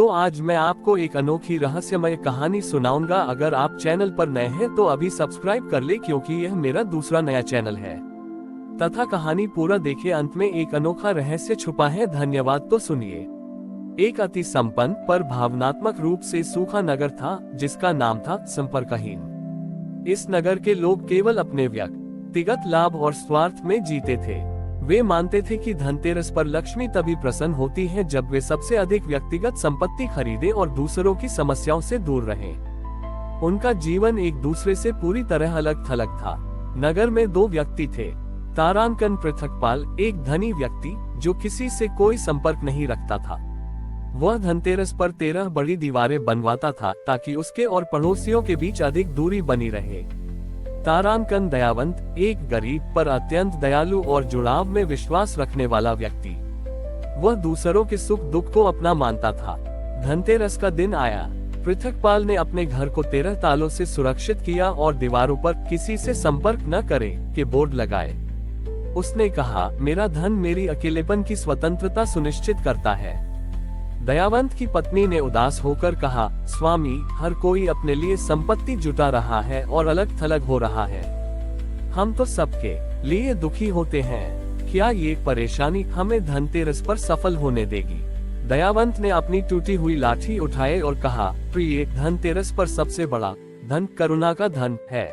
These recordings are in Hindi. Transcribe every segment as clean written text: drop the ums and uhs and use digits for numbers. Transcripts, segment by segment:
तो आज मैं आपको एक अनोखी रहस्यमय कहानी सुनाऊंगा। अगर आप चैनल पर नए हैं तो अभी सब्सक्राइब कर ले, क्योंकि यह मेरा दूसरा नया चैनल है। तथा कहानी पूरा देखे, अंत में एक अनोखा रहस्य छुपा है। धन्यवाद। तो सुनिए। एक अति संपन्न पर भावनात्मक रूप से सूखा नगर था, जिसका नाम था संपर्कहीन। इस नगर के लोग केवल अपने व्यक्तिगत लाभ और स्वार्थ में जीते थे। वे मानते थे कि धनतेरस पर लक्ष्मी तभी प्रसन्न होती है जब वे सबसे अधिक व्यक्तिगत संपत्ति खरीदे और दूसरों की समस्याओं से दूर रहें। उनका जीवन एक दूसरे से पूरी तरह अलग थलग था। नगर में दो व्यक्ति थे। तारांकन पृथकपाल, एक धनी व्यक्ति जो किसी से कोई संपर्क नहीं रखता था। वह धनतेरस पर 13 बड़ी दीवारें बनवाता था ताकि उसके और पड़ोसियों के बीच अधिक दूरी बनी रहे। तारांकन दयावंत, एक गरीब पर अत्यंत दयालु और जुड़ाव में विश्वास रखने वाला व्यक्ति। वह दूसरों के सुख दुख को अपना मानता था। धनतेरस का दिन आया। पृथकपाल ने अपने घर को 13 तालों से सुरक्षित किया और दीवारों पर किसी से संपर्क न करें के बोर्ड लगाए। उसने कहा, मेरा धन मेरी अकेलेपन की स्वतंत्रता सुनिश्चित करता है। दयावंत की पत्नी ने उदास होकर कहा, स्वामी, हर कोई अपने लिए संपत्ति जुटा रहा है और अलग थलग हो रहा है। हम तो सबके लिए दुखी होते हैं। क्या ये परेशानी हमें धनतेरस पर सफल होने देगी? दयावंत ने अपनी टूटी हुई लाठी उठाए और कहा, प्रिय, धनतेरस पर सबसे बड़ा धन करुणा का धन है।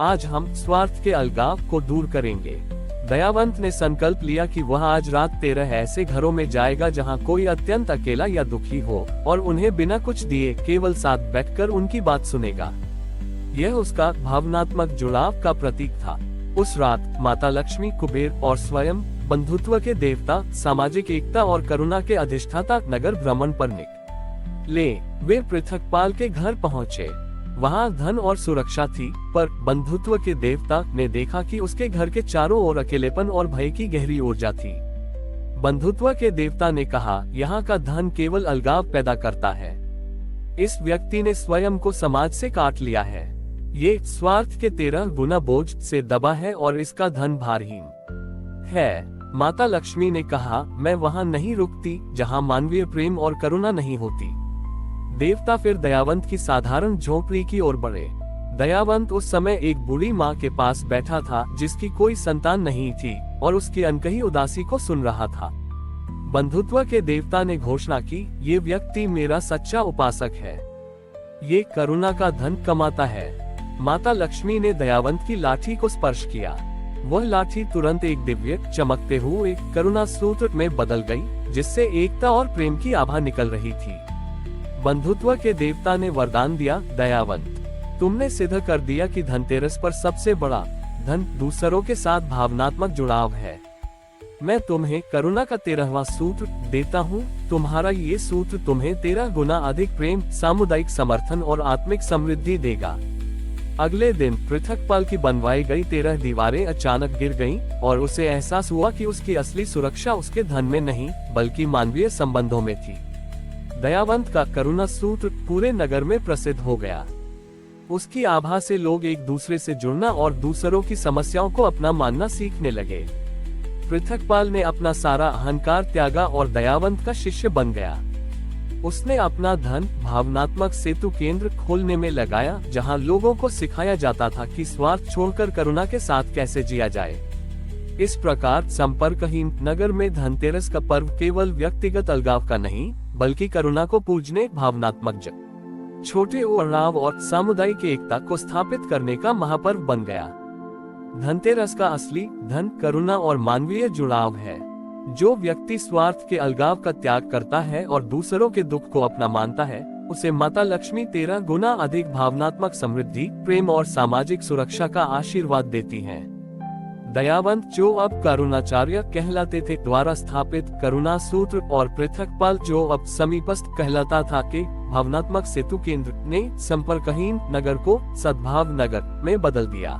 आज हम स्वार्थ के अलगाव को दूर करेंगे। दयावंत ने संकल्प लिया कि वह आज रात 13 ऐसे घरों में जाएगा जहां कोई अत्यंत अकेला या दुखी हो, और उन्हें बिना कुछ दिए केवल साथ बैठकर उनकी बात सुनेगा। यह उसका भावनात्मक जुड़ाव का प्रतीक था। उस रात माता लक्ष्मी, कुबेर और स्वयं बंधुत्व के देवता, सामाजिक एकता और करुणा के अधिष्ठाता नगर भ्रमण पर निकले। वे पृथकपाल के घर पहुँचे। वहाँ धन और सुरक्षा थी, पर बंधुत्व के देवता ने देखा कि उसके घर के चारों ओर अकेलेपन और भय की गहरी ऊर्जा थी। बंधुत्व के देवता ने कहा, यहाँ का धन केवल अलगाव पैदा करता है। इस व्यक्ति ने स्वयं को समाज से काट लिया है। ये स्वार्थ के 13 गुना बोझ से दबा है और इसका धन भारहीन है। माता लक्ष्मी ने कहा, मैं वहाँ नहीं रुकती जहाँ मानवीय प्रेम और करुणा नहीं होती। देवता फिर दयावंत की साधारण झोपड़ी की ओर बढ़े। दयावंत उस समय एक बूढ़ी माँ के पास बैठा था जिसकी कोई संतान नहीं थी और उसकी अनकही उदासी को सुन रहा था। बंधुत्व के देवता ने घोषणा की, ये व्यक्ति मेरा सच्चा उपासक है। ये करुणा का धन कमाता है। माता लक्ष्मी ने दयावंत की लाठी को स्पर्श किया। वह लाठी तुरंत एक दिव्य चमकते हुए करुणा सूत्र में बदल गई, जिससे एकता और प्रेम की आभा निकल रही थी। बंधुत्व के देवता ने वरदान दिया, दयावंत, तुमने सिद्ध कर दिया कि धनतेरस पर सबसे बड़ा धन दूसरों के साथ भावनात्मक जुड़ाव है। मैं तुम्हें करुणा का 13वां सूत्र देता हूँ। तुम्हारा ये सूत्र तुम्हें 13 गुना अधिक प्रेम, सामुदायिक समर्थन और आत्मिक समृद्धि देगा। अगले दिन पृथकपाल की बनवाई गई 13 दीवारें अचानक गिर गईं और उसे एहसास हुआ कि उसकी असली सुरक्षा उसके धन में नहीं, बल्कि मानवीय संबंधों में थी। दयावंत का करुणा सूत्र पूरे नगर में प्रसिद्ध हो गया। उसकी आभा से लोग एक दूसरे से जुड़ना और दूसरों की समस्याओं को अपना मानना सीखने लगे। पृथकपाल ने अपना सारा अहंकार त्यागा और दयावंत का शिष्य बन गया। उसने अपना धन भावनात्मक सेतु केंद्र खोलने में लगाया, जहां लोगों को सिखाया जाता था कि स्वार्थ छोड़कर करुणा के साथ कैसे जिया जाए। इस प्रकार संपर्कहीन नगर में धनतेरस का पर्व केवल व्यक्तिगत अलगाव का नहीं, बल्कि करुणा को पूजने, भावनात्मक जग, छोटे उड़ाव और सामुदायिक एकता को स्थापित करने का महापर्व बन गया। धनतेरस का असली धन करुणा और मानवीय जुड़ाव है। जो व्यक्ति स्वार्थ के अलगाव का त्याग करता है और दूसरों के दुख को अपना मानता है, उसे माता लक्ष्मी 13 गुना अधिक भावनात्मक समृद्धि, प्रेम और सामाजिक सुरक्षा का आशीर्वाद देती हैं। दयावंत, जो अब करुणाचार्य कहलाते थे, द्वारा स्थापित करुणा सूत्र और पृथकपाल, जो अब समीपस्थ कहलाता था, के भावनात्मक सेतु केंद्र ने संपर्कहीन नगर को सद्भाव नगर में बदल दिया।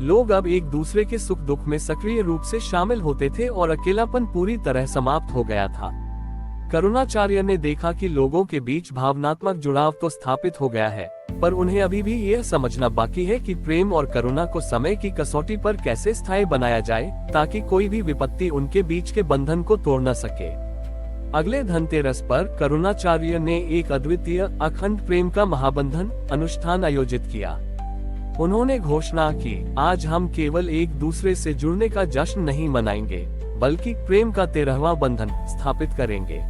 लोग अब एक दूसरे के सुख दुख में सक्रिय रूप से शामिल होते थे और अकेलापन पूरी तरह समाप्त हो गया था। करुणाचार्य ने देखा कि लोगों के बीच भावनात्मक जुड़ाव तो स्थापित हो गया है, पर उन्हें अभी भी यह समझना बाकी है कि प्रेम और करुणा को समय की कसौटी पर कैसे स्थायी बनाया जाए, ताकि कोई भी विपत्ति उनके बीच के बंधन को तोड़ न सके। अगले धनतेरस पर करुणाचार्य ने एक अद्वितीय अखंड प्रेम का महाबंधन अनुष्ठान आयोजित किया। उन्होंने घोषणा की, आज हम केवल एक दूसरे से जुड़ने का जश्न नहीं मनाएंगे, बल्कि प्रेम का 13वां बंधन स्थापित करेंगे।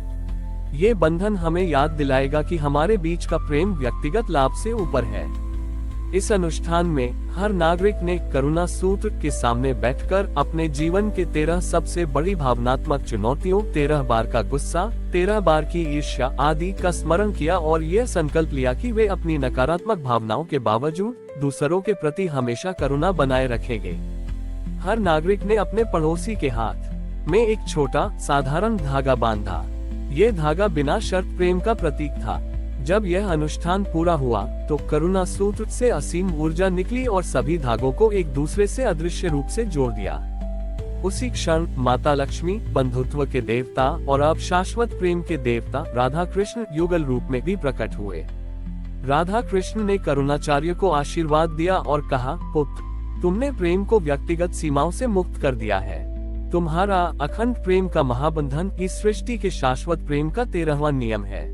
ये बंधन हमें याद दिलाएगा कि हमारे बीच का प्रेम व्यक्तिगत लाभ से ऊपर है। इस अनुष्ठान में हर नागरिक ने करुणा सूत्र के सामने बैठकर अपने जीवन के 13 सबसे बड़ी भावनात्मक चुनौतियों, 13 बार का गुस्सा, 13 बार की ईर्ष्या आदि का स्मरण किया और यह संकल्प लिया कि वे अपनी नकारात्मक भावनाओं के बावजूद दूसरों के प्रति हमेशा करुणा बनाए रखेंगे। हर नागरिक ने अपने पड़ोसी के हाथ में एक छोटा साधारण धागा बांधा। ये धागा बिना शर्त प्रेम का प्रतीक था। जब यह अनुष्ठान पूरा हुआ तो करुणा सूत्र से असीम ऊर्जा निकली और सभी धागों को एक दूसरे से अदृश्य रूप से जोड़ दिया। उसी क्षण माता लक्ष्मी, बंधुत्व के देवता और अब शाश्वत प्रेम के देवता राधा कृष्ण युगल रूप में भी प्रकट हुए। राधा कृष्ण ने करुणाचार्य को आशीर्वाद दिया और कहा, पुत्र, तुमने प्रेम को व्यक्तिगत सीमाओं से मुक्त कर दिया है। तुम्हारा अखंड प्रेम का महाबंधन इस सृष्टि के शाश्वत प्रेम का 13वां नियम है।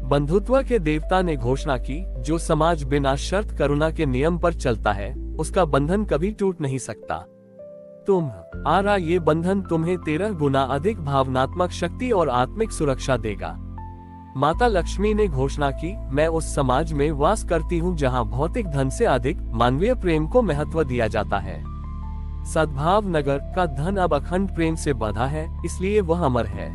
बंधुत्व के देवता ने घोषणा की, जो समाज बिना शर्त करुणा के नियम पर चलता है, उसका बंधन कभी टूट नहीं सकता। ये बंधन तुम्हें 13 गुना अधिक भावनात्मक शक्ति और आत्मिक सुरक्षा देगा। माता लक्ष्मी ने घोषणा की, मैं उस समाज में वास करती हूँ जहाँ भौतिक धन से अधिक मानवीय प्रेम को महत्व दिया जाता है। सद्भाव नगर का धन अब अखंड प्रेम से बंधा है, इसलिए वह अमर है।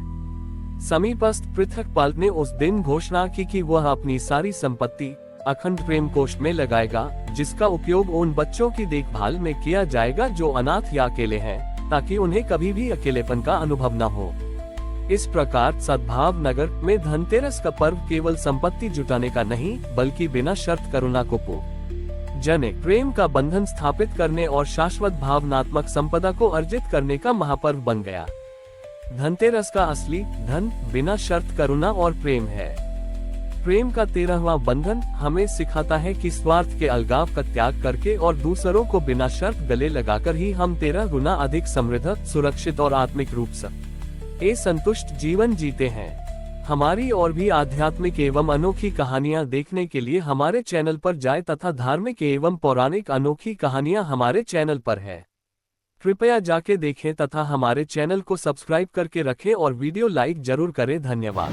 समीपस्थ पृथकपाल ने उस दिन घोषणा की कि वह अपनी सारी संपत्ति अखंड प्रेम कोष में लगाएगा, जिसका उपयोग उन बच्चों की देखभाल में किया जाएगा जो अनाथ या अकेले हैं, ताकि उन्हें कभी भी अकेलेपन का अनुभव न हो। इस प्रकार सद्भाव नगर में धनतेरस का पर्व केवल संपत्ति जुटाने का नहीं, बल्कि बिना शर्त करुणा को जने प्रेम का बंधन स्थापित करने और शाश्वत भावनात्मक संपदा को अर्जित करने का महापर्व बन गया। धनतेरस का असली धन बिना शर्त करुणा और प्रेम है। प्रेम का 13वां बंधन हमें सिखाता है कि स्वार्थ के अलगाव का त्याग करके और दूसरों को बिना शर्त गले लगाकर ही हम 13 गुना अधिक समृद्ध, सुरक्षित और आत्मिक रूप से संतुष्ट जीवन जीते हैं। हमारी और भी आध्यात्मिक एवं अनोखी कहानियाँ देखने के लिए हमारे चैनल पर जाएं तथा धार्मिक एवं पौराणिक अनोखी कहानियाँ हमारे चैनल पर है। कृपया जाके देखें तथा हमारे चैनल को सब्सक्राइब करके रखें और वीडियो लाइक जरूर करें। धन्यवाद।